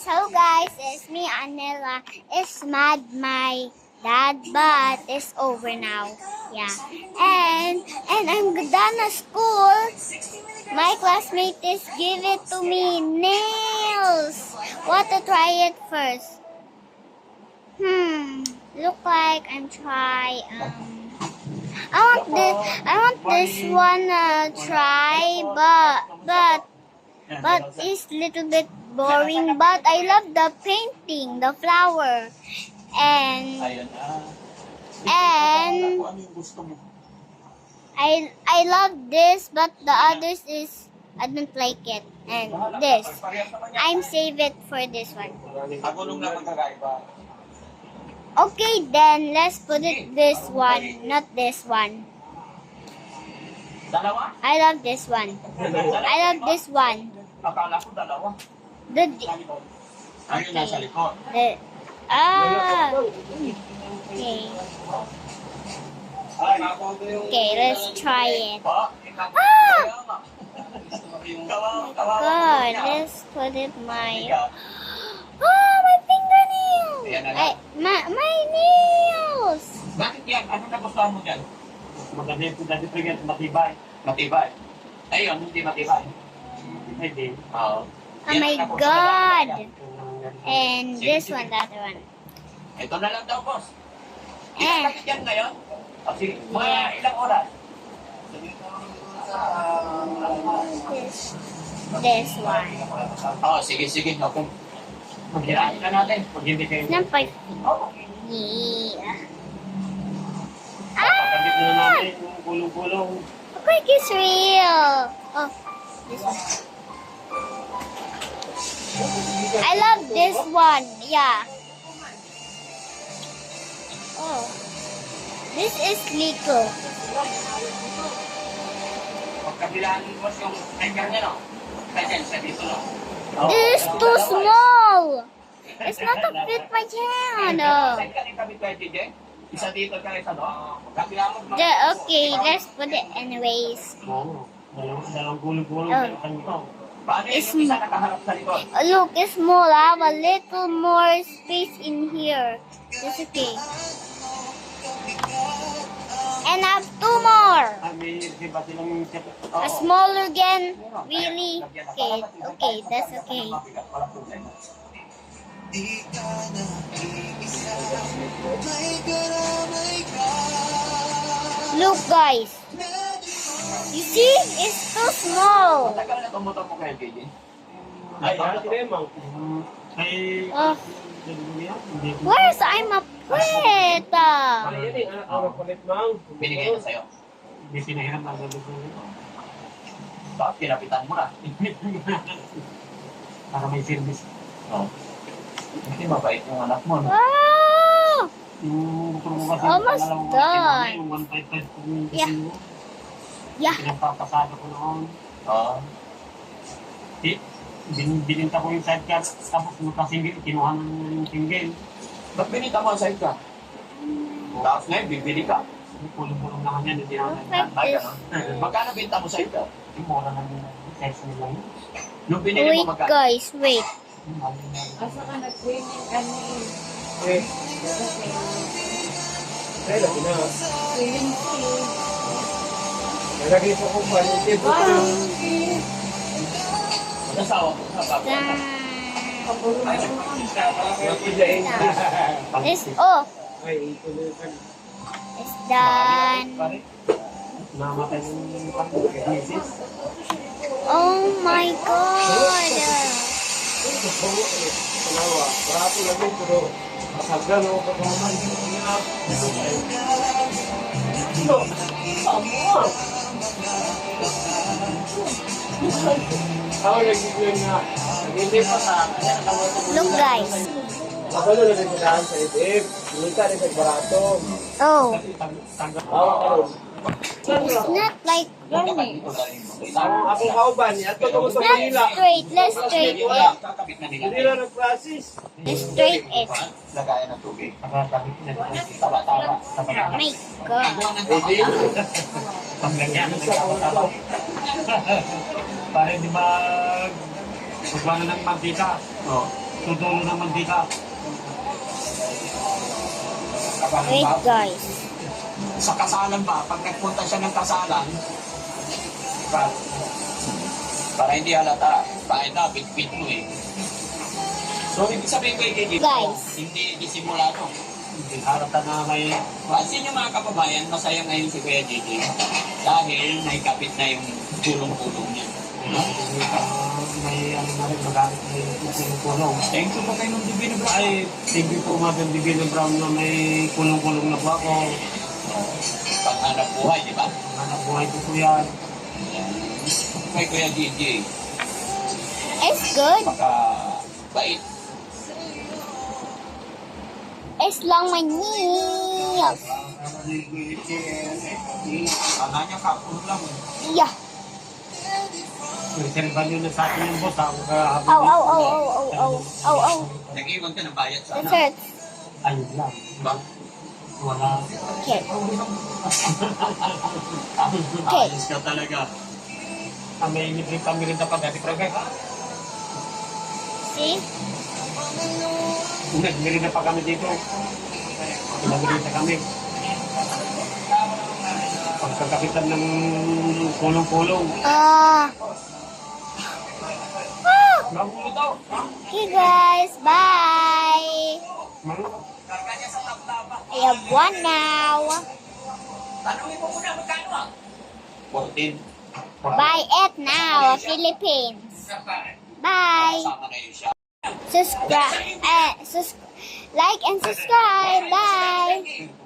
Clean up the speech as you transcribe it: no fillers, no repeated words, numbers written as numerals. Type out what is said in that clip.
Hello guys, it's me Anela. It's mad my dad, but it's over now. Yeah, and I'm done at school. My classmate is give it to me nails. Want to try it first? Look like I'm try. I want this one try, but it's little bit boring. But I love the painting, the flower, and I love this, but the others is I don't like it. And this, I'm save it for this one. Okay, then let's put it this one, not this one. I love this one. I love this one. Akala ko dalawa. Ayun nasa likod. Okay. Okay, let's try it. God, let's put it my. My fingernails! My nails! Bakit yan? Ano nagustuhan mo dyan? Maganda yung matibay. Matibay? Ayun, hindi matibay. Hindi. Oo. Oh my God! And this one, the other one. Ito na lang daw, boss. Eh. Bakit yan ngayon? Sige, mga ilang oras? This one. Oo, sige. Okay. Maghirahin ka natin. Pag hindi kayo. Number Oo. yeah. Kapagit na namin yung kulong-kulong. Look like it's real. Oh, this one. I love this one. Yeah. Oh, this is Lico. Pagkabilaan mo yung tiger niya, no? Kaya sa dito, no? This is too small. It's not to fit my hand. Isa dito ka isa, no? Pagkabilaan mo. Okay, let's put it anyways. Oo. Dalawang gulong-gulong. Oh. Paano yung isa nakaharap sa likod? Look, it's small. I have a little more space in here. It's okay. And I have two more. A smaller again. Really? Okay, that's okay. Look, guys. You see? It's too small. Matagal na tumutok mo kayo, KJ? Where's I'm a pet? Binigay na sa'yo. Hindi pinahiram na sa lugar. Bakit pinapitan mo na? Para may service. Oo. Hindi mabait yung anak mo, no? Wow! Yung motor mo kasi Almost done. Yung 155 kung Yeah. mo. Yeah. Pinagpapasada ko noon. Oo. Bininta ko yung sidecar, tapos magka-single, kinuha ng single. Ba't binita mo ang sidecar? Tapos ngayon, bibili ka. Pulong-pulong naman yan, hindi naman yan. Magkano binta mo sidecar? Yung mura ng size nila yun. Nung binili Wait, mo magkano? guys, wait. Asa ka nag-swimming kanina? Swimming pool. Nalagay sa kumpanya, table ko lang. Nasawa ko. Napilain. It's off. Ay, ituloy ka. It's done. Namatay yung pang-misis. Oh my God. Palawa, barato lang yun, pero masagal o pagkaman. No, amo! Ako nag-ibigay nga. Nag-ibigay pa sa akin. Look, guys. Ako na nag-ibigay sa itip. Minta rin sa barato. Oh, Tawa ka rin. it's not like Akong kauban, at ito ko sa Manila. let's straight it. Hindi lang nag-process. Let's straight it. Lagayan ng tubig. Taba-taba. My God. Hindi. Paglagyan ng taba-taba. Para hindi magpano ng mantika. Oo. tutulo ng mantika. Wait, guys. Sa kasalan ba, pag nagpunta siya ng kasalan, para hindi halata, kahit na, bit-bit mo eh. So, ibig sabihin ko kay Guys. hindi disimulado. Hindi harata na may... Pansin yung mga kababayan, masaya ngayon si Kuya JJ. Dahil naikapit na yung tulong-tulong niya. May ano na rin, magamit na yung kulong. Thank you po kayo ng Divino Brown. Ay, thank you po mga Divino Brown na may kulong-kulong na po ako. Pang-hanap buhay, di ba? Pang-hanap buhay ko po yan. Kay Kuya JJ. It's good. Bait. It's long my nails. Kala niya kapon lang. Yeah. Reservan yun na sa akin yung boss. Oh. Nag-iwan ka ng bayad It sana. hurts. Ayun lang. Ba? Wala. Okay. Ayos ka talaga. May libre kami rin dapat dati pragay. See? Nagmirina pa kami dito. Nagmirina kami. Pagkakapitan ng kulong-kulong. Nagulo daw. Okay, guys. Bye. I have one now. Tanungin mo muna magkano ah? 14. Buy it now, Philippines. Bye. Kasama na yun siya. Subscribe. Like and subscribe. Bye.